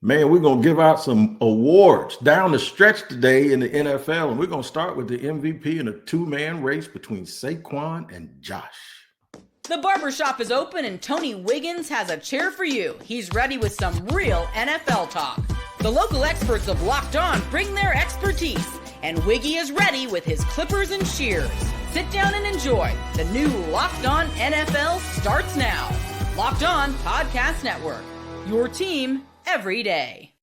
Man, we're going to give out some awards down the stretch today in the NFL, and we're going to start with the MVP in a two-man race between Saquon and Josh. The barbershop is open and Tony Wiggins has a chair for you. He's ready with some real NFL talk. The local experts of Locked On bring their expertise, and Wiggy is ready with his clippers and shears. Sit down and enjoy. The new Locked On NFL starts now. Locked On Podcast Network. Your team every day.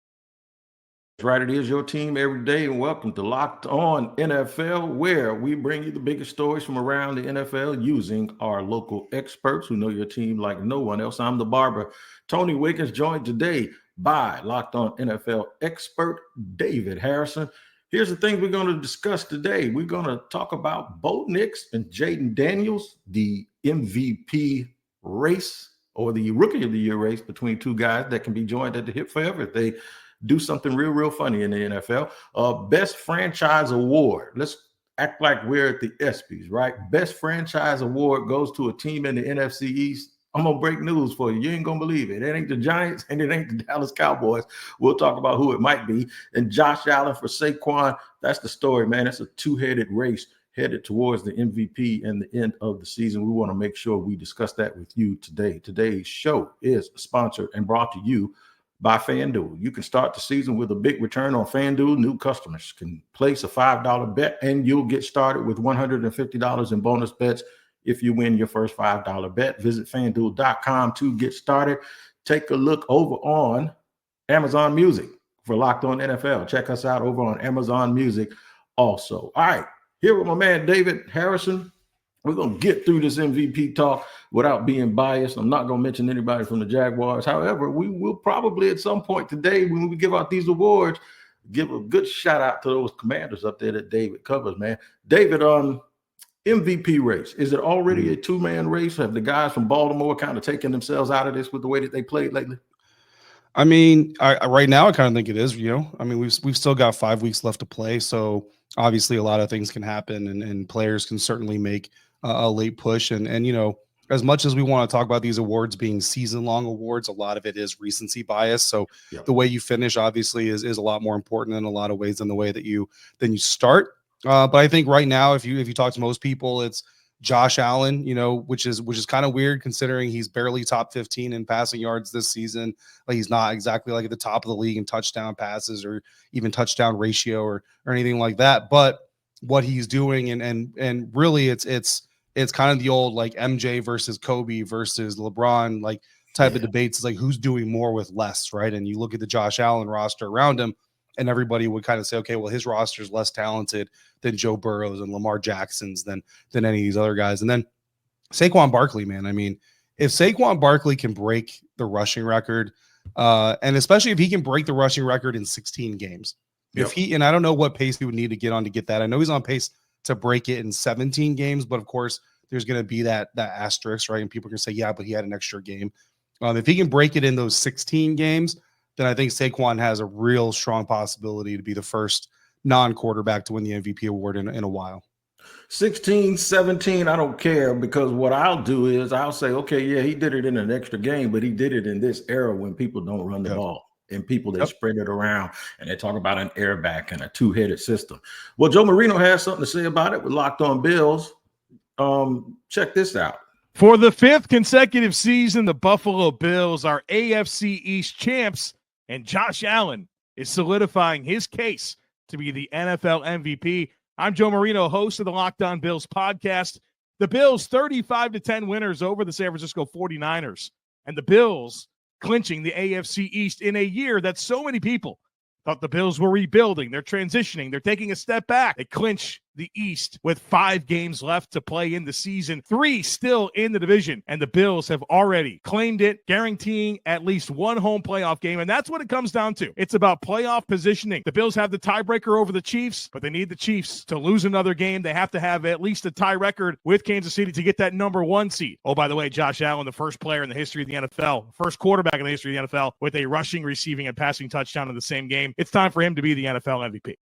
That's right, it is your team every day, and welcome to Locked On NFL, where we bring you the biggest stories from around the NFL using our local experts who know your team like no one else. I'm the barber, Tony Wiggins, joined today by Locked On NFL expert David Harrison. Here's the things we're going to discuss today. We're going to talk about Bo Nix and Jaden Daniels, the MVP race or the Rookie of the Year race between two guys that can be joined at the hip forever if they do something real funny in the NFL. Best Franchise Award. Let's act like we're at the ESPYs, right? Best Franchise Award goes to a team in the NFC East. I'm going to break news for you. You ain't going to believe it. It ain't the Giants and it ain't the Dallas Cowboys. We'll talk about who it might be. And Josh Allen for Saquon. That's the story, man. It's a two-headed race headed towards the MVP and the end of the season. We want to make sure we discuss that with you today. Today's show is sponsored and brought to you by FanDuel. You can start the season with a big return on FanDuel. New customers can place a $5 bet and you'll get started with $150 in bonus bets if you win your first $5 bet. Visit FanDuel.com to get started. Take a look over on Amazon Music for Locked On NFL. Check us out over on Amazon Music also. All right. Here with my man, David Harrison. We're going to get through this MVP talk without being biased. I'm not going to mention anybody from the Jaguars. However, we will probably at some point today when we give out these awards, give a good shout out to those Commanders up there that David covers, man. David, MVP race. Is it already a two-man race? Have the guys from Baltimore kind of taken themselves out of this with the way that they played lately? I mean, right now I kind of think it is, I mean, we've still got 5 weeks left to play. So obviously a lot of things can happen and players can certainly make a late push. And, as much as we want to talk about these awards being season-long awards, a lot of it is recency bias. So the way you finish obviously is a lot more important in a lot of ways than the way that you start. But I think right now, if you talk to most people, it's Josh Allen, which is kind of weird considering he's barely top 15 in passing yards this season. Like he's not exactly like at the top of the league in touchdown passes or even touchdown ratio or anything like that. But what he's doing and really it's kind of the old like MJ versus Kobe versus LeBron like type of debates. It's like who's doing more with less, right? And you look at the Josh Allen roster around him, and everybody would kind of say, okay, well, his roster is less talented than Joe Burrow's and Lamar Jackson's than any of these other guys. And then Saquon Barkley, man. I mean, if Saquon Barkley can break the rushing record, and especially if he can break the rushing record in 16 games, and I don't know what pace he would need to get on to get that. I know he's on pace to break it in 17 games, but of course there's going to be that asterisk, right? And people can say, yeah, but he had an extra game. If he can break it in those 16 games, then I think Saquon has a real strong possibility to be the first non-quarterback to win the MVP award in a while. 16, 17, I don't care, because what I'll do is I'll say, okay, yeah, he did it in an extra game, but he did it in this era when people don't run the ball and people, they spread it around and they talk about an airback and a two-headed system. Well, Joe Marino has something to say about it with Locked On Bills. Check this out. For the fifth consecutive season, the Buffalo Bills are AFC East champs, and Josh Allen is solidifying his case to be the NFL MVP. I'm Joe Marino, host of the Locked On Bills podcast. The Bills 35-10 winners over the San Francisco 49ers, and the Bills clinching the AFC East in a year that so many people thought the Bills were rebuilding. They're transitioning. They're taking a step back. They clinch the East with 5 games left to play in the season, 3 still in the division, and the Bills have already claimed it, guaranteeing at least one home playoff game, and that's what it comes down to. It's about playoff positioning. The Bills have the tiebreaker over the Chiefs, but they need the Chiefs to lose another game. They have to have at least a tie record with Kansas City to get that number 1 seed. Oh, by the way, Josh Allen, the first player in the history of the NFL, first quarterback in the history of the NFL with a rushing, receiving, and passing touchdown in the same game. It's time for him to be the NFL MVP.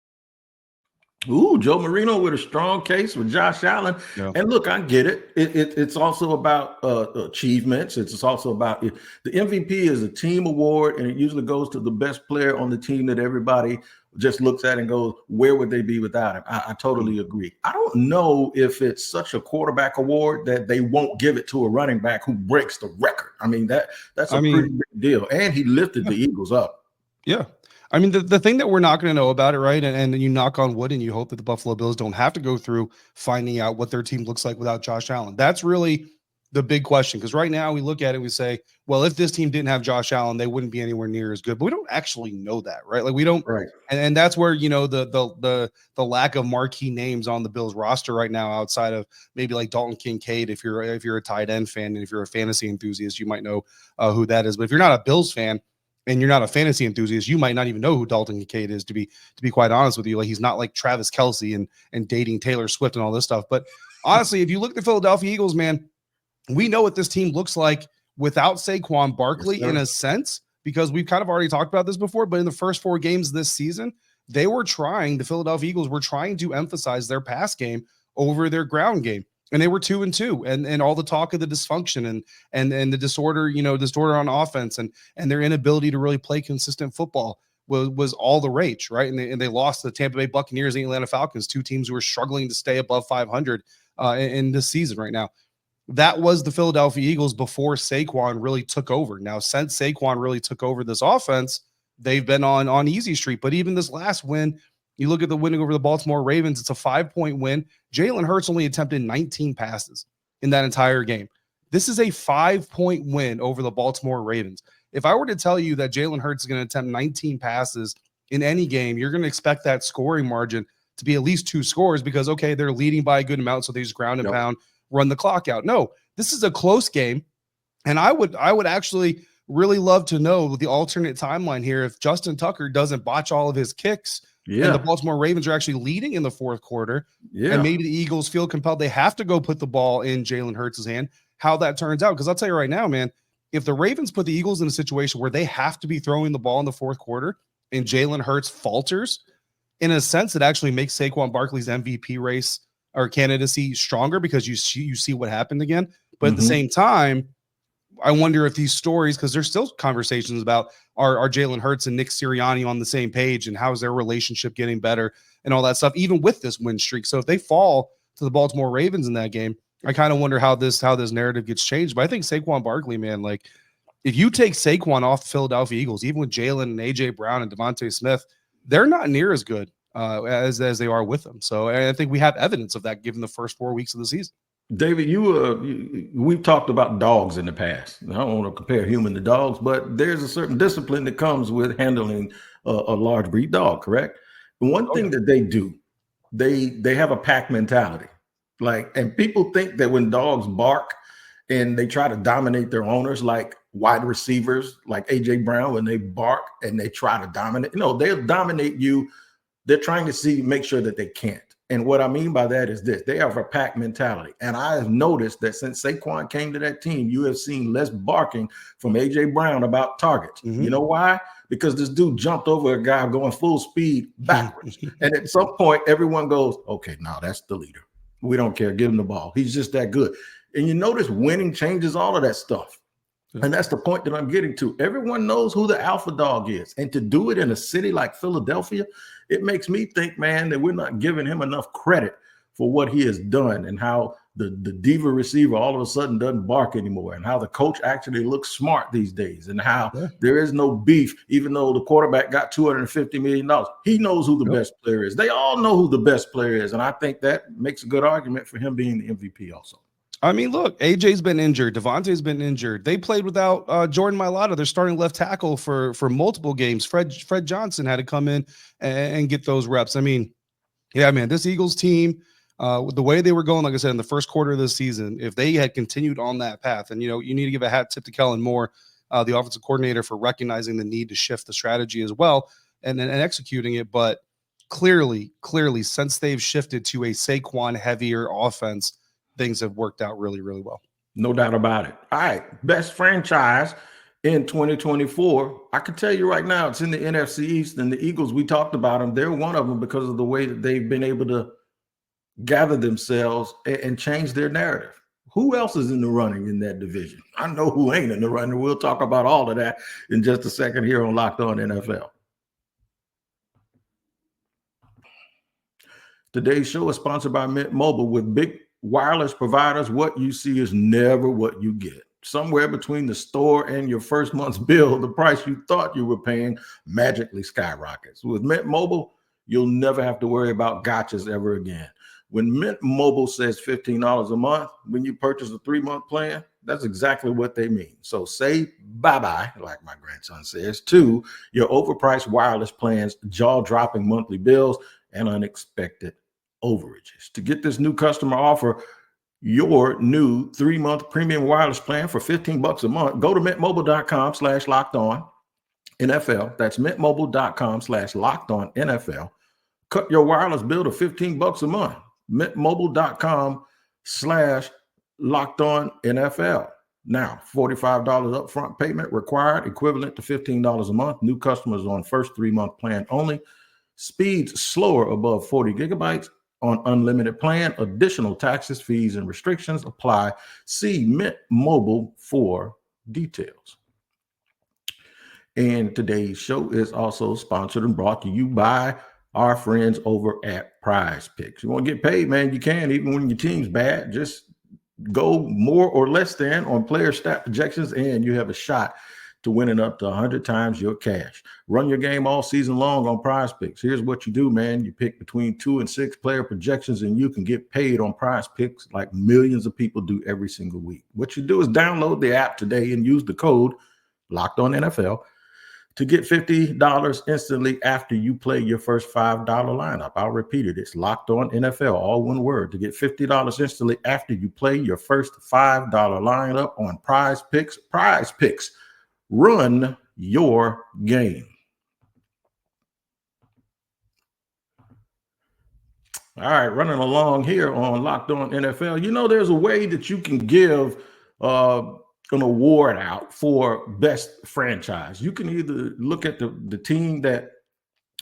Ooh, Joe Marino with a strong case with Josh Allen. Yeah. And look, I get it. It's also about achievements. It's also about the MVP is a team award, and it usually goes to the best player on the team that everybody just looks at and goes, where would they be without him? I totally agree. I don't know if it's such a quarterback award that they won't give it to a running back who breaks the record. I mean, that's a pretty big deal. And he lifted the Eagles up. Yeah. I mean, the thing that we're not going to know about it, right? And you knock on wood and you hope that the Buffalo Bills don't have to go through finding out what their team looks like without Josh Allen. That's really the big question. Because right now we look at it and we say, well, if this team didn't have Josh Allen, they wouldn't be anywhere near as good. But we don't actually know that, right? Like we don't. Right. And that's where, the lack of marquee names on the Bills roster right now, outside of maybe like Dalton Kincaid, if you're a tight end fan and if you're a fantasy enthusiast, you might know who that is. But if you're not a Bills fan and you're not a fantasy enthusiast, you might not even know who Dalton Kincaid is, to be quite honest with you. Like he's not like Travis Kelce and dating Taylor Swift and all this stuff. But honestly, if you look at the Philadelphia Eagles, man, we know what this team looks like without Saquon Barkley in a sense, because we've kind of already talked about this before. But in the first 4 games this season, the Philadelphia Eagles were trying to emphasize their pass game over their ground game. And they were 2-2, and all the talk of the dysfunction and the disorder on offense and their inability to really play consistent football was all the rage, right? And they lost the Tampa Bay Buccaneers and the Atlanta Falcons, 2 teams who are struggling to stay above 500 in this season right now. That was the Philadelphia Eagles before Saquon really took over. Now, since Saquon really took over this offense, they've been on easy street. But even this last win, you look at the winning over the Baltimore Ravens, it's a 5-point win. Jalen Hurts only attempted 19 passes in that entire game. This is a 5-point win over the Baltimore Ravens. If I were to tell you that Jalen Hurts is going to attempt 19 passes in any game, you're going to expect that scoring margin to be at least 2 scores because, okay, they're leading by a good amount, so they just ground and pound, run the clock out. No, this is a close game, and I would actually really love to know the alternate timeline here if Justin Tucker doesn't botch all of his kicks. Yeah. And the Baltimore Ravens are actually leading in the 4th quarter. Yeah. And maybe the Eagles feel compelled. They have to go put the ball in Jalen Hurts' hand. How that turns out. Because I'll tell you right now, man, if the Ravens put the Eagles in a situation where they have to be throwing the ball in the 4th quarter and Jalen Hurts falters, in a sense, it actually makes Saquon Barkley's MVP race or candidacy stronger because you see what happened again. But at the same time, I wonder if these stories, because there's still conversations about are Jalen Hurts and Nick Sirianni on the same page and how's their relationship getting better and all that stuff, even with this win streak. So if they fall to the Baltimore Ravens in that game, I kind of wonder how this narrative gets changed. But I think Saquon Barkley, man, like if you take Saquon off the Philadelphia Eagles, even with Jalen and A.J. Brown and Devontae Smith, they're not near as good as they are with them. So I think we have evidence of that given the first 4 weeks of the season. David, we've talked about dogs in the past. I don't want to compare human to dogs, but there's a certain discipline that comes with handling a large breed dog, correct? And one thing that they do, they have a pack mentality. And people think that when dogs bark and they try to dominate their owners, like wide receivers, like AJ Brown, when they bark and they try to dominate, they'll dominate you. They're trying to make sure that they can't. And what I mean by that is this: they have a pack mentality. And I have noticed that since Saquon came to that team, you have seen less barking from A.J. Brown about targets. You know why? Because this dude jumped over a guy going full speed backwards. And at some point, everyone goes, okay, now that's the leader. We don't care. Give him the ball. He's just that good. And you notice winning changes all of that stuff. And that's the point that I'm getting to. Everyone knows who the alpha dog is. And to do it in a city like Philadelphia, it makes me think, man, that we're not giving him enough credit for what he has done and how the diva receiver all of a sudden doesn't bark anymore and how the coach actually looks smart these days and how there is no beef, even though the quarterback got $250 million. He knows who the best player is. They all know who the best player is. And I think that makes a good argument for him being the MVP also. I mean, look, AJ's been injured. Devontae's been injured. They played without Jordan Mailata. They're starting left tackle for multiple games. Fred Johnson had to come in and get those reps. I mean, yeah, man, this Eagles team, the way they were going, like I said, in the first quarter of the season, if they had continued on that path, and, you need to give a hat tip to Kellen Moore, the offensive coordinator, for recognizing the need to shift the strategy as well and executing it. But clearly, since they've shifted to a Saquon heavier offense, things have worked out really, really well. No doubt about it. All right. Best franchise in 2024. I can tell you right now, it's in the NFC East, and the Eagles, we talked about them. They're one of them because of the way that they've been able to gather themselves and change their narrative. Who else is in the running in that division? I know who ain't in the running. We'll talk about all of that in just a second here on Locked On NFL. Today's show is sponsored by Mint Mobile. With big wireless providers, what you see is never what you get. Somewhere between the store and your first month's bill, the price you thought you were paying magically skyrockets. With Mint Mobile, you'll never have to worry about gotchas ever again. When Mint Mobile says $15 a month, when you purchase a 3-month plan, that's exactly what they mean. So say bye-bye, like my grandson says, to your overpriced wireless plans, jaw-dropping monthly bills, and unexpected overages. To get this new customer offer, your new 3-month premium wireless plan for $15 a month, go to mintmobile.com/lockedon-NFL. That's mintmobile.com/lockedon-NFL. Cut your wireless bill to $15 a month. mintmobile.com/lockedon-NFL. Now, $45 upfront payment required, equivalent to $15 a month. New customers on first 3-month plan only. Speeds slower above 40 gigabytes on unlimited plan. Additional taxes, fees, and restrictions apply. See Mint Mobile for details. And today's show is also sponsored and brought to you by our friends over at Prize Picks. You want to get paid, man, you can, even when your team's bad. Just go more or less than on player stat projections, and you have a shot to winning up to 100 times your cash. Run your game all season long on Prize Picks. Here's what you do, man. You pick between 2 and 6 player projections, and you can get paid on Prize Picks like millions of people do every single week. What you do is download the app today and use the code LOCKEDONNFL to get $50 instantly after you play your first $5 lineup. I'll repeat it. It's Locked On NFL, all one word, to get $50 instantly after you play your first $5 lineup on Prize Picks. Prize Picks. Run your game. All right, running along here on Locked On NFL. You know, there's a way that you can give an award out for best franchise. You can either look at the team that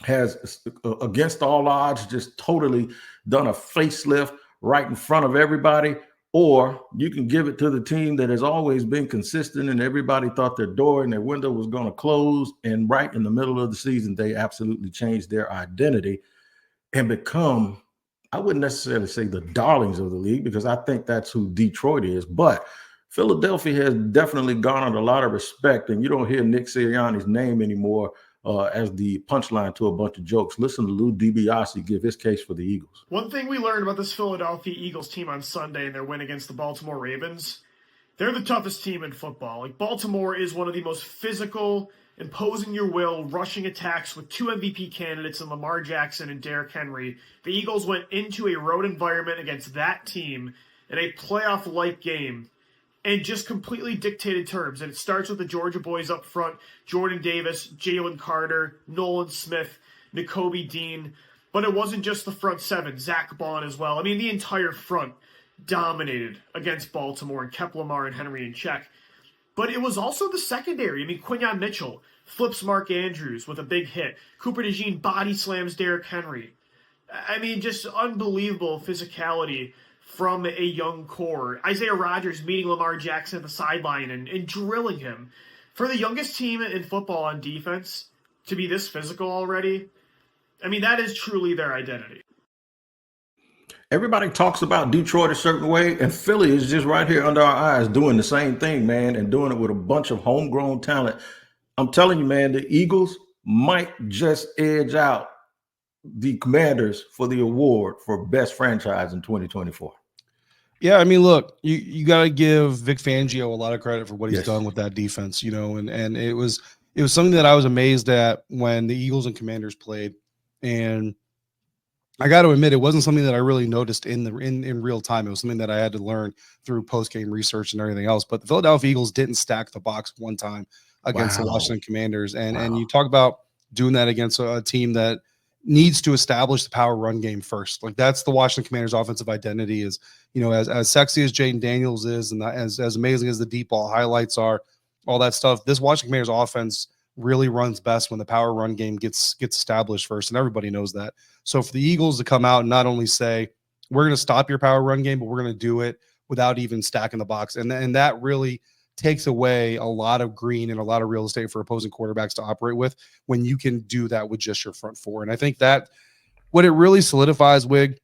has, against all odds, just totally done a facelift right in front of everybody, or you can give it to the team that has always been consistent and everybody thought their door and their window was going to close, and right in the middle of the season, they absolutely changed their identity and become, I wouldn't necessarily say the darlings of the league, because I think that's who Detroit is, but Philadelphia has definitely garnered a lot of respect, and you don't hear Nick Sirianni's name anymore as the punchline to a bunch of jokes. Listen to Lou DiBiase give his case for the Eagles. One thing we learned about this Philadelphia Eagles team on Sunday and their win against the Baltimore Ravens, they're the toughest team in football. Like, Baltimore is one of the most physical, imposing your will, rushing attacks with 2 MVP candidates in Lamar Jackson and Derrick Henry. The Eagles went into a road environment against that team in a playoff-like game and just completely dictated terms. And it starts with the Georgia boys up front: Jordan Davis, Jalen Carter, Nolan Smith, Nakobe Dean. But it wasn't just the front 7, Zach Bond as well. I mean, the entire front dominated against Baltimore and kept Lamar and Henry in check. But it was also the secondary. I mean, Quinyon Mitchell flips Mark Andrews with a big hit. Cooper DeJean body slams Derrick Henry. I mean, just unbelievable physicality from a young core. Isaiah Rodgers meeting Lamar Jackson at the sideline and drilling him. For the youngest team in football on defense to be this physical already, I mean, that is truly their identity. Everybody talks about Detroit a certain way, and Philly is just right here under our eyes doing the same thing, man, and doing it with a bunch of homegrown talent. I'm telling you, man, the Eagles might just edge out the Commanders for the award for best franchise in 2024. Yeah, I mean, look, you got to give Vic Fangio a lot of credit for what he's Yes. done with that defense, you know, and it was something that I was amazed at when the Eagles and Commanders played, and I got to admit, it wasn't something that I really noticed in real time. It was something that I had to learn through post-game research and everything else. But the Philadelphia Eagles didn't stack the box one time against the Washington Commanders, and you talk about doing that against a team that needs to establish the power run game first. Like, that's the Washington Commanders' offensive identity. Is, you know, as sexy as Jaden Daniels is, and as amazing as the deep ball highlights are, all that stuff. This Washington Commanders offense really runs best when the power run game gets established first, and everybody knows that. So for the Eagles to come out and not only say, we're going to stop your power run game, but we're going to do it without even stacking the box, and that really takes away a lot of green and a lot of real estate for opposing quarterbacks to operate with when you can do that with just your front four. And I think that what it really solidifies, Wig,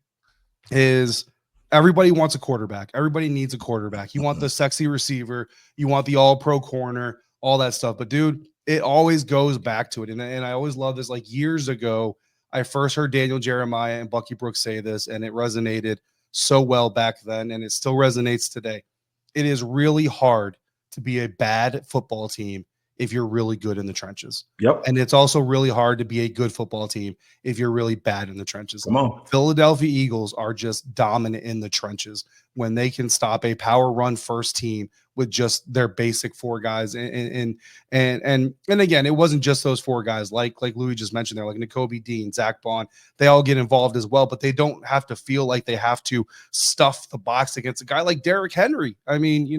is everybody wants a quarterback. Everybody needs a quarterback. You want the sexy receiver. You want the all-pro corner, all that stuff. But, dude, it always goes back to it. And I always love this. Like, years ago, I first heard Daniel Jeremiah and Bucky Brooks say this, and it resonated so well back then, and it still resonates today. It is really hard to be a bad football team if you're really good in the trenches. Yep. And it's also really hard to be a good football team if you're really bad in the trenches. Come on. Philadelphia Eagles are just dominant in the trenches when they can stop a power run first team with just their basic four guys. And again, it wasn't just those four guys like Louis just mentioned there, like Nakobe Dean, Zach Bond, they all get involved as well, but they don't have to feel like they have to stuff the box against a guy like Derrick Henry. I mean,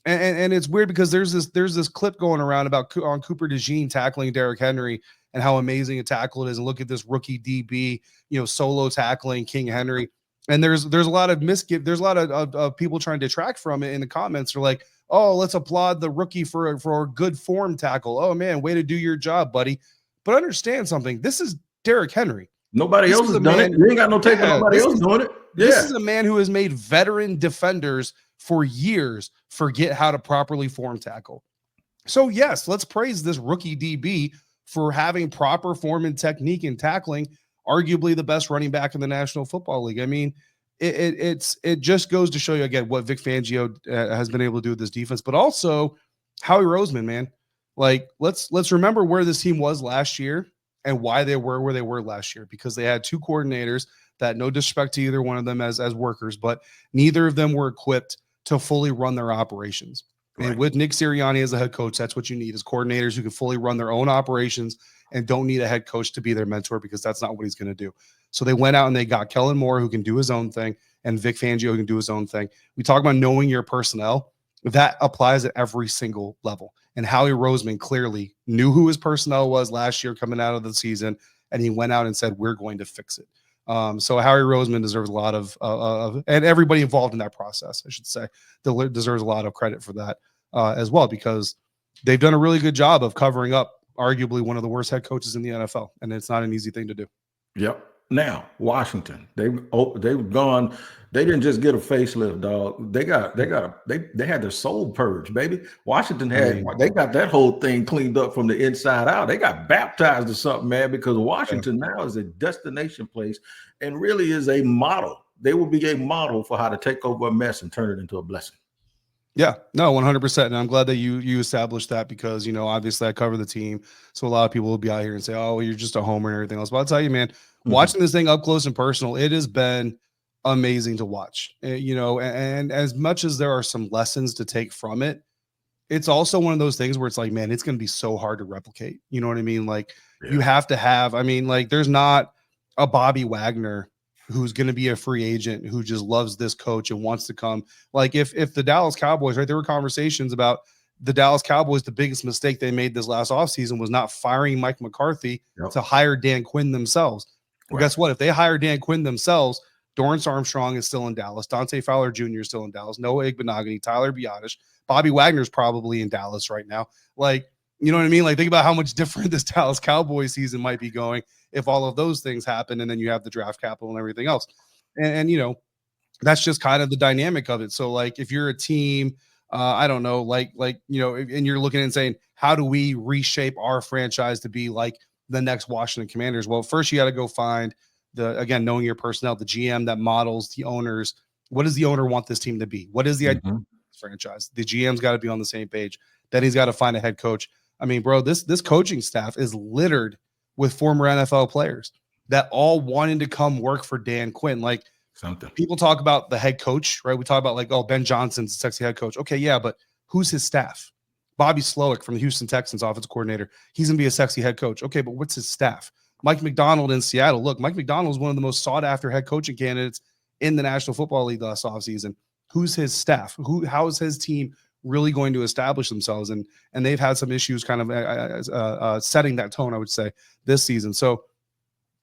and it's weird because there's this clip going around about on Cooper DeJean tackling Derrick Henry and how amazing a tackle it is. And look at this rookie DB, solo tackling King Henry. And there's a lot of there's a lot of people trying to detract from it in the comments. Are like, oh, let's applaud the rookie for a good form tackle. Oh man, way to do your job, buddy. But understand something. This is Derrick Henry. Nobody else has done it. You ain't got no tape of nobody else doing it. This is a man who has made veteran defenders for years forget how to properly form tackle. So yes, let's praise this rookie DB for having proper form and technique in tackling, arguably the best running back in the National Football League. I mean, it just goes to show you again what Vic Fangio has been able to do with this defense, but also Howie Roseman, man. Like let's remember where this team was last year and why they were where they were last year, because they had two coordinators that, no disrespect to either one of them as workers, but neither of them were equipped to fully run their operations. Right. And with Nick Sirianni as a head coach, that's what you need, is coordinators who can fully run their own operations and don't need a head coach to be their mentor, because that's not what he's going to do. So they went out and they got Kellen Moore, who can do his own thing, and Vic Fangio, who can do his own thing. We talk about knowing your personnel. That applies at every single level. And Howie Roseman clearly knew who his personnel was last year coming out of the season, and he went out and said, we're going to fix it. So Howie Roseman deserves a lot of and everybody involved in that process, I should say, deserves a lot of credit for that as well, because they've done a really good job of covering up arguably one of the worst head coaches in the NFL, and it's not an easy thing to do. Yep. Now, Washington, they've gone. They didn't just get a facelift, dog. They had their soul purged, baby. Washington they got that whole thing cleaned up from the inside out. They got baptized or something, man, because Washington now is a destination place and really is a model. They will be a model for how to take over a mess and turn it into a blessing. Yeah, no, 100%. And I'm glad that you established that, because, obviously I cover the team. So a lot of people will be out here and say, oh, well, you're just a homer and everything else. But I'll tell you, man, watching this thing up close and personal, it has been amazing to watch, and as much as there are some lessons to take from it, it's also one of those things where it's like, man, it's going to be so hard to replicate. You know what I mean? Like, you have to have, there's not a Bobby Wagner who's going to be a free agent who just loves this coach and wants to come. Like if the Dallas Cowboys, right, there were conversations about the Dallas Cowboys, the biggest mistake they made this last offseason was not firing Mike McCarthy to hire Dan Quinn themselves. Well, guess what? If they hire Dan Quinn themselves, Dorrance Armstrong is still in Dallas. Dante Fowler Jr. is still in Dallas. Noah Igbenogany, Tyler Biadasz, Bobby Wagner's probably in Dallas right now. Like, you know what I mean? Like, think about how much different this Dallas Cowboys season might be going if all of those things happen, and then you have the draft capital and everything else. And that's just kind of the dynamic of it. So, like, if you're a team, I don't know, and you're looking and saying, how do we reshape our franchise to be like the next Washington Commanders? Well, first you got to go find knowing your personnel, the GM that models the owners. What does the owner want this team to be? What is the idea of this franchise? The GM's got to be on the same page. Then he's got to find a head coach. I mean, bro, this coaching staff is littered with former NFL players that all wanted to come work for Dan Quinn. Like, something. People talk about the head coach, right? We talk about like, oh, Ben Johnson's a sexy head coach. Okay, yeah, but who's his staff? Bobby Slowick from the Houston Texans, offensive coordinator. He's going to be a sexy head coach. Okay, but what's his staff? Mike McDonald in Seattle. Look, Mike McDonald is one of the most sought-after head coaching candidates in the National Football League last offseason. Who's his staff? How is his team really going to establish themselves. And they've had some issues kind of setting that tone, I would say, this season. So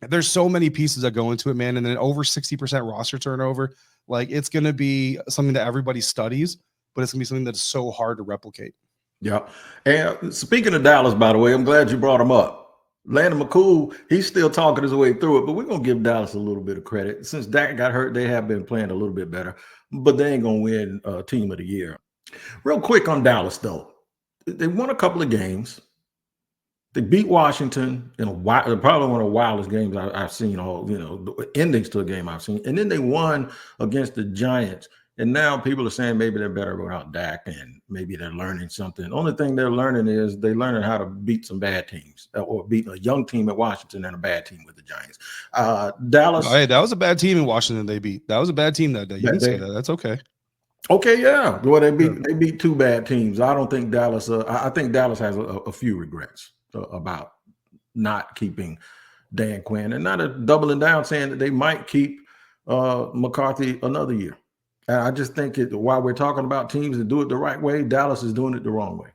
there's so many pieces that go into it, man. And then over 60% roster turnover. Like, it's going to be something that everybody studies, but it's going to be something that's so hard to replicate. Yeah. And speaking of Dallas, by the way, I'm glad you brought him up. Landon McCool, he's still talking his way through it, but we're going to give Dallas a little bit of credit. Since Dak got hurt, they have been playing a little bit better, but they ain't going to win Team of the Year. Real quick on Dallas, though. They won a couple of games. They beat Washington in probably one of the wildest games I've seen, the endings to a game I've seen. And then they won against the Giants. And now people are saying maybe they're better without Dak, and maybe they're learning something. The only thing they're learning is they're learning how to beat some bad teams, or beat a young team at Washington and a bad team with the Giants. Dallas. Hey, that was a bad team in Washington they beat. That was a bad team that day. You can say that. That's okay. Okay, yeah. Well, they beat two bad teams. I don't think Dallas. I think Dallas has a few regrets about not keeping Dan Quinn, and not doubling down saying that they might keep McCarthy another year. And I just think while we're talking about teams that do it the right way, Dallas is doing it the wrong way.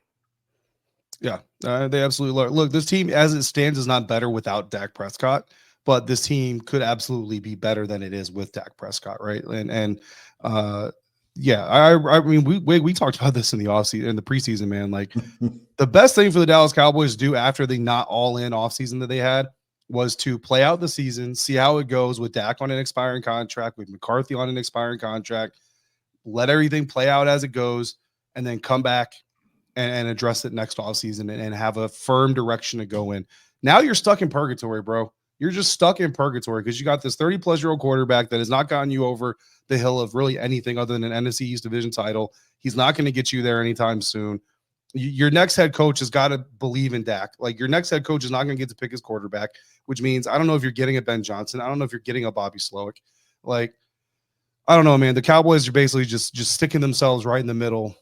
Yeah, they absolutely are. Look, this team as it stands is not better without Dak Prescott, but this team could absolutely be better than it is with Dak Prescott, right? Yeah, I mean, we talked about this in the offseason, in the preseason, man. Like, the best thing for the Dallas Cowboys to do after the not all-in offseason that they had was to play out the season, see how it goes with Dak on an expiring contract, with McCarthy on an expiring contract, let everything play out as it goes, and then come back and address it next offseason and have a firm direction to go in. Now you're stuck in purgatory, bro. You're just stuck in purgatory because you got this 30-plus-year-old quarterback that has not gotten you over the hill of really anything other than an NFC East division title. He's not going to get you there anytime soon. Your next head coach has got to believe in Dak. Like, your next head coach is not going to get to pick his quarterback, which means I don't know if you're getting a Ben Johnson. I don't know if you're getting a Bobby Slowick. Like, I don't know, man. The Cowboys are basically just sticking themselves right in the middle,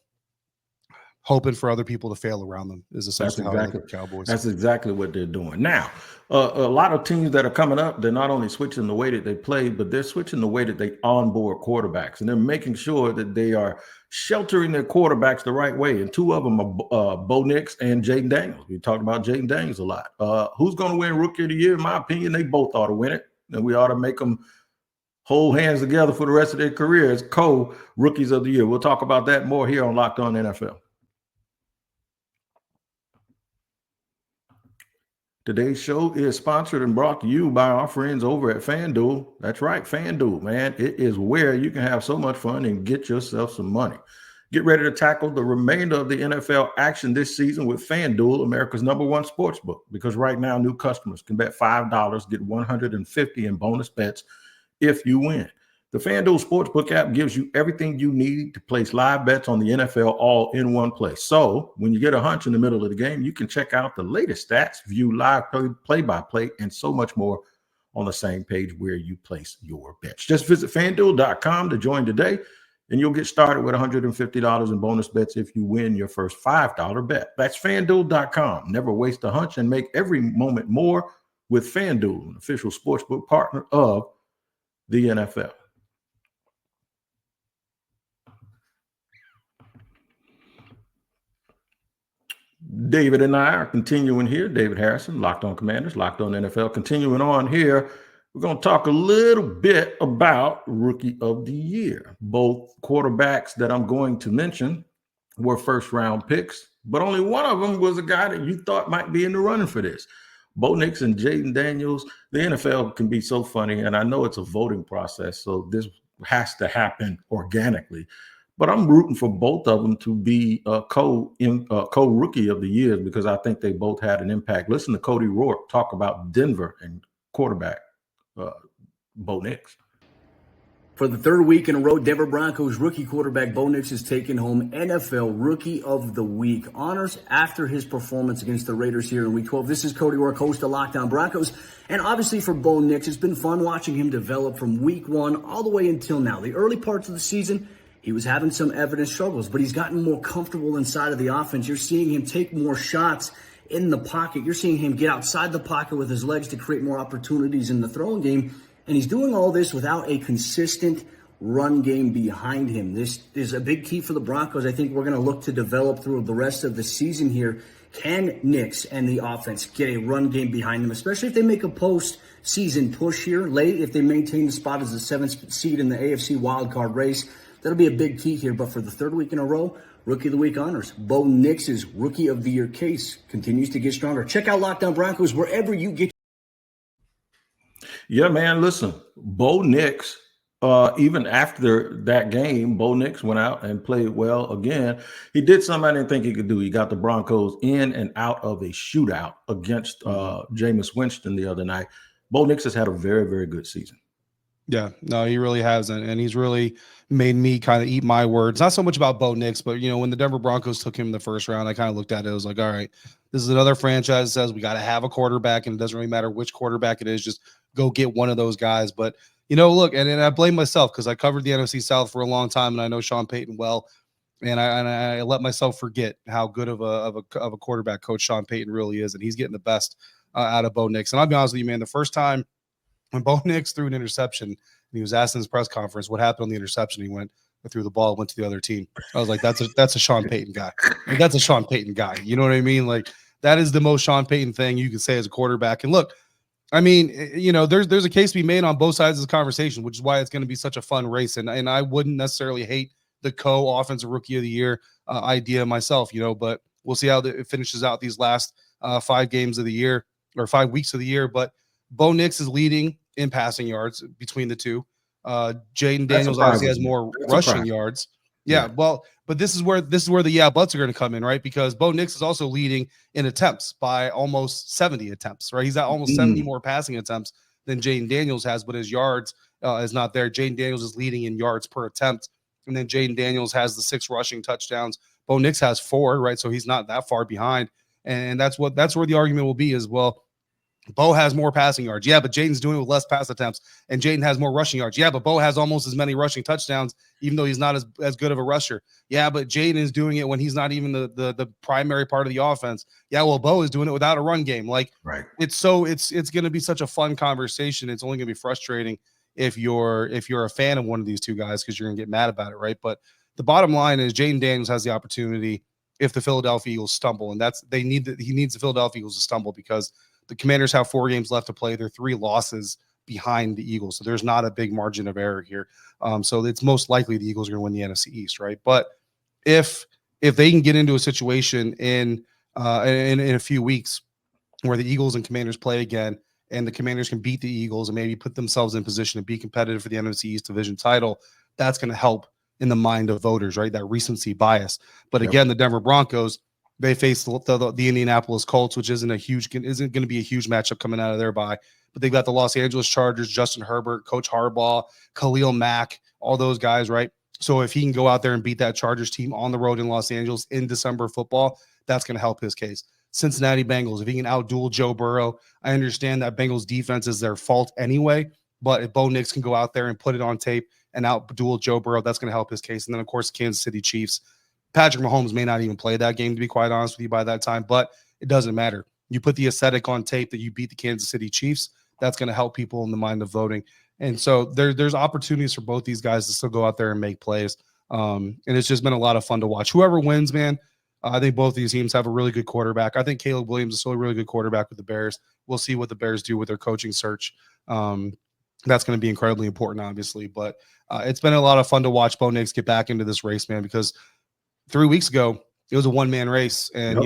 hoping for other people to fail around them is essentially how I look at the Cowboys. That's exactly what they're doing. Now, a lot of teams that are coming up, they're not only switching the way that they play, but they're switching the way that they onboard quarterbacks. And they're making sure that they are sheltering their quarterbacks the right way. And two of them are Bo Nix and Jaden Daniels. We talked about Jaden Daniels a lot. Who's going to win Rookie of the Year? In my opinion, they both ought to win it. And we ought to make them hold hands together for the rest of their careers, co-Rookies of the Year. We'll talk about that more here on Locked On NFL. Today's show is sponsored and brought to you by our friends over at FanDuel. That's right, FanDuel, man. It is where you can have so much fun and get yourself some money. Get ready to tackle the remainder of the NFL action this season with FanDuel, America's #1 sportsbook. Because right now, new customers can bet $5, get $150 in bonus bets if you win. The FanDuel Sportsbook app gives you everything you need to place live bets on the NFL all in one place. So when you get a hunch in the middle of the game, you can check out the latest stats, view live play-by-play, and so much more on the same page where you place your bets. Just visit FanDuel.com to join today, and you'll get started with $150 in bonus bets if you win your first $5 bet. That's FanDuel.com. Never waste a hunch and make every moment more with FanDuel, an official sportsbook partner of the NFL. David and I are continuing here. David Harrison, Locked On Commanders, Locked On NFL. Continuing on here, we're going to talk a little bit about Rookie of the Year. Both quarterbacks that I'm going to mention were first-round picks, but only one of them was a guy that you thought might be in the running for this. Bo Nix and Jaden Daniels. The NFL can be so funny, and I know it's a voting process, so this has to happen organically. But I'm rooting for both of them to be co-rookie of the year because I think they both had an impact. Listen to Cody Rourke talk about Denver and quarterback Bo Nix. For the third week in a row, Denver Broncos rookie quarterback Bo Nix has taken home NFL Rookie of the Week honors after his performance against the Raiders here in Week 12. This is Cody Rourke, host of Locked On Broncos. And obviously for Bo Nix, it's been fun watching him develop from Week 1 all the way until now. The early parts of the season, he was having some evident struggles, but he's gotten more comfortable inside of the offense. You're seeing him take more shots in the pocket. You're seeing him get outside the pocket with his legs to create more opportunities in the throwing game. And he's doing all this without a consistent run game behind him. This is a big key for the Broncos. I think we're going to look to develop through the rest of the season here. Can Nix and the offense get a run game behind them, especially if they make a post-season push here late, if they maintain the spot as the 7th seed in the AFC wildcard race? That'll be a big key here. But for the 3rd week in a row, Rookie of the Week honors. Bo Nix's Rookie of the Year case continues to get stronger. Check out Locked On Broncos wherever you get. Yeah, man, listen, Bo Nix, even after that game, Bo Nix went out and played well again. He did something I didn't think he could do. He got the Broncos in and out of a shootout against Jameis Winston the other night. Bo Nix has had a very, very good season. Yeah, no, he really has. And he's really made me kind of eat my words. Not so much about Bo Nix, but, when the Denver Broncos took him in the first round, I kind of looked at it. I was like, all right, this is another franchise that says we got to have a quarterback, and it doesn't really matter which quarterback it is. Just go get one of those guys. But, look, and I blame myself because I covered the NFC South for a long time, and I know Sean Payton well. And I let myself forget how good of a quarterback coach Sean Payton really is, and he's getting the best out of Bo Nix. And I'll be honest with you, man, the first time when Bo Nix threw an interception, and he was asked in his press conference what happened on the interception, he threw the ball, went to the other team. I was like, that's a Sean Payton guy. Like, that's a Sean Payton guy. You know what I mean? Like, that is the most Sean Payton thing you can say as a quarterback. And look, I mean, there's a case to be made on both sides of the conversation, which is why it's going to be such a fun race. And I wouldn't necessarily hate the co-offensive rookie of the year idea myself, but we'll see how it finishes out these last 5 games of the year or 5 weeks of the year. But Bo Nix is leading in passing yards between the two. Jaden Daniels obviously has more rushing yards. Yeah, well, but this is where the buts are going to come in, right? Because Bo Nix is also leading in attempts by almost 70 attempts, right? He's at almost 70 more passing attempts than Jaden Daniels has, but his yards is not there. Jaden Daniels is leading in yards per attempt, and then Jaden Daniels has the 6 rushing touchdowns. Bo Nix has 4, right? So he's not that far behind, and that's where the argument will be as well. Bo has more passing yards. Yeah, but Jaden's doing it with less pass attempts. And Jaden has more rushing yards. Yeah, but Bo has almost as many rushing touchdowns, even though he's not as good of a rusher. Yeah, but Jaden is doing it when he's not even the primary part of the offense. Yeah, well, Bo is doing it without a run game. Like, right. It's going to be such a fun conversation. It's only going to be frustrating if you're a fan of one of these two guys because you're going to get mad about it, right? But the bottom line is Jaden Daniels has the opportunity if the Philadelphia Eagles stumble, and he needs the Philadelphia Eagles to stumble because the Commanders have 4 games left to play. They're 3 losses behind the Eagles. So there's not a big margin of error here. So it's most likely the Eagles are going to win the NFC East, right? But if they can get into a situation in a few weeks where the Eagles and Commanders play again, and the Commanders can beat the Eagles and maybe put themselves in position to be competitive for the NFC East division title, that's going to help in the mind of voters, right? That recency bias. But again, the Denver Broncos, they face the Indianapolis Colts, which isn't going to be a huge matchup coming out of their bye. But they've got the Los Angeles Chargers, Justin Herbert, Coach Harbaugh, Khalil Mack, all those guys, right? So if he can go out there and beat that Chargers team on the road in Los Angeles in December football, that's going to help his case. Cincinnati Bengals, if he can outduel Joe Burrow, I understand that Bengals defense is their fault anyway, but if Bo Nix can go out there and put it on tape and outduel Joe Burrow, that's going to help his case. And then, of course, Kansas City Chiefs. Patrick Mahomes may not even play that game, to be quite honest with you, by that time, but it doesn't matter. You put the aesthetic on tape that you beat the Kansas City Chiefs, that's going to help people in the mind of voting. And so there's opportunities for both these guys to still go out there and make plays. And it's just been a lot of fun to watch. Whoever wins, man, I think both these teams have a really good quarterback. I think Caleb Williams is still a really good quarterback with the Bears. We'll see what the Bears do with their coaching search. That's going to be incredibly important, obviously. But it's been a lot of fun to watch Bo Nix get back into this race, man, because 3 weeks ago, it was a one-man race. And,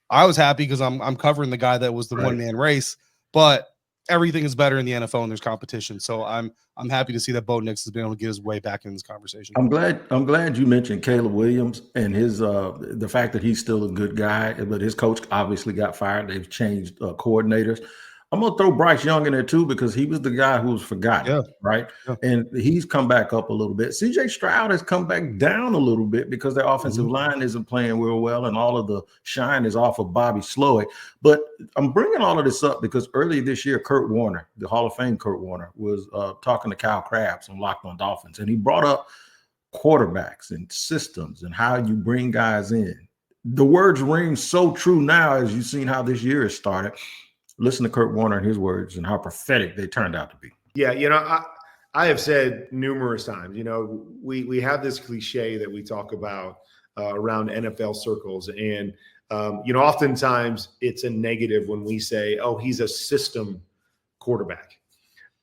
I was happy because I'm covering the guy that was the one-man race. But everything is better in the NFL and there's competition. So I'm happy to see that Bo Nix has been able to get his way back in this conversation. I'm glad you mentioned Caleb Williams and his the fact that he's still a good guy, but his coach obviously got fired. They've changed coordinators. I'm going to throw Bryce Young in there too because he was the guy who was forgotten, right? Yeah. And he's come back up a little bit. CJ Stroud has come back down a little bit because their offensive line isn't playing real well and all of the shine is off of Bobby Slowick. But I'm bringing all of this up because earlier this year, Kurt Warner, the Hall of Fame Kurt Warner, was talking to Kyle Krabs on Locked On Dolphins, and he brought up quarterbacks and systems and how you bring guys in. The words ring so true now as you've seen how this year has started. Listen to Kurt Warner and his words and how prophetic they turned out to be. Yeah, I have said numerous times, we have this cliche that we talk about around NFL circles. And, oftentimes it's a negative when we say, oh, he's a system quarterback.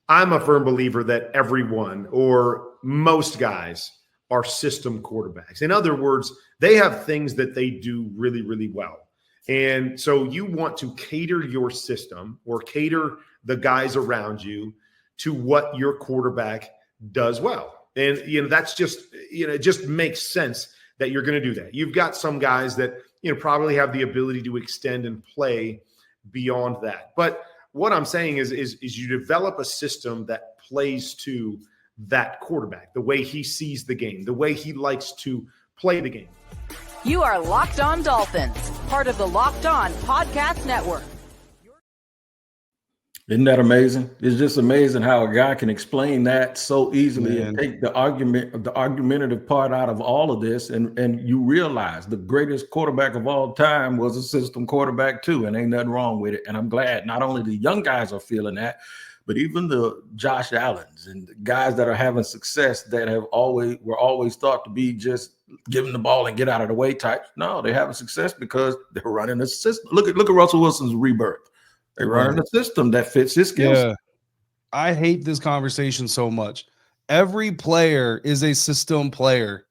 I'm a firm believer that everyone or most guys are system quarterbacks. In other words, they have things that they do really, really well. And so you want to cater your system or cater the guys around you to what your quarterback does well. And, that's just, it just makes sense that you're going to do that. You've got some guys that, probably have the ability to extend and play beyond that. But what I'm saying is you develop a system that plays to that quarterback, the way he sees the game, the way he likes to play the game. You are Locked On Dolphins, part of the Locked On Podcast Network. Isn't that amazing? It's just amazing how a guy can explain that so easily and take the argumentative part out of all of this. And you realize the greatest quarterback of all time was a system quarterback too. And ain't nothing wrong with it. And I'm glad not only the young guys are feeling that, but even the Josh Allens and the guys that are having success that were always thought to be just give them the ball and get out of the way types. No, they're having success because they're running a system. Look at Russell Wilson's rebirth. They're running a system that fits his skills. Yeah. I hate this conversation so much. Every player is a system player.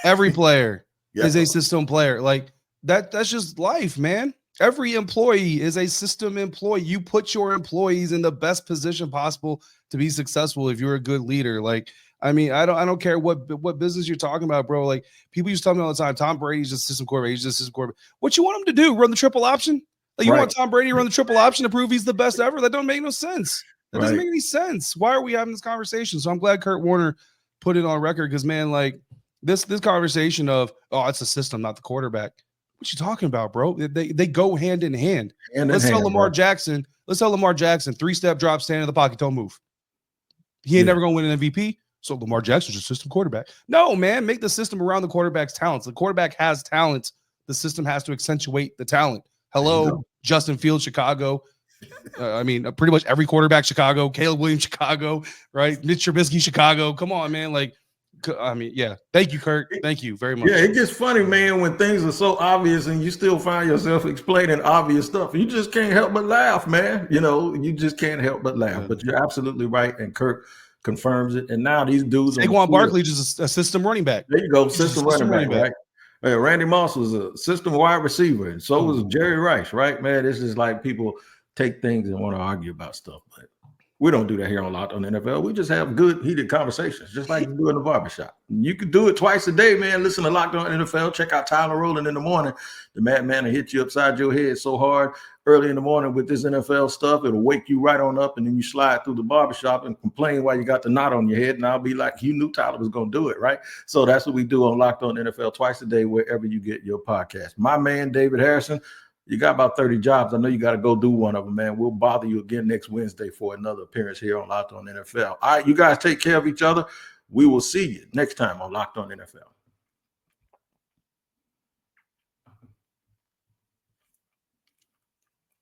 Every player is a system player. Like that's just life, man. Every employee is a system employee. You put your employees in the best position possible to be successful if you're a good leader. Like, I mean, I don't care what business you're talking about, bro. Like, people used to tell me all the time, Tom Brady's just a system quarterback. He's just a system quarterback. What you want him to do? Run the triple option? Like, you want Tom Brady to run the triple option to prove he's the best ever? That don't make no sense. That doesn't make any sense. Why are we having this conversation? So I'm glad Kurt Warner put it on record because, man, like this conversation of, oh, it's a system, not the quarterback. What you talking about, bro? They go hand in hand. Let's tell Lamar Jackson, 3-step drop, stand in the pocket, don't move. He ain't never going to win an MVP. So Lamar Jackson's a system quarterback. No, man, make the system around the quarterback's talents. The quarterback has talents. The system has to accentuate the talent. Hello, Justin Fields, Chicago. Pretty much every quarterback, Chicago. Caleb Williams, Chicago, right? Mitch Trubisky, Chicago. Come on, man. Thank you, Kurt. Thank you very much. Yeah, it gets funny, man, when things are so obvious and you still find yourself explaining obvious stuff. You just can't help but laugh, man. You just can't help but laugh. But you're absolutely right, and Kurt confirms it. And now these dudes, Saquon Barkley just a system running back. There you go, system running back, right? Randy Moss was a system wide receiver, and so was Jerry Rice, right, man? It's just like people take things and want to argue about stuff, but we don't do that here on Locked On NFL. We just have good, heated conversations, just like you do in the barbershop. You can do it twice a day, man. Listen to Locked On NFL. Check out Tyler Rowland in the morning. The madman will hit you upside your head so hard early in the morning with this NFL stuff. It'll wake you right on up, and then you slide through the barbershop and complain why you got the knot on your head, and I'll be like, you knew Tyler was going to do it, right? So that's what we do on Locked On NFL twice a day, wherever you get your podcast. My man, David Harrison, you got about 30 jobs. I know you got to go do one of them, man. We'll bother you again next Wednesday for another appearance here on Locked On NFL. All right, you guys take care of each other. We will see you next time on Locked On NFL.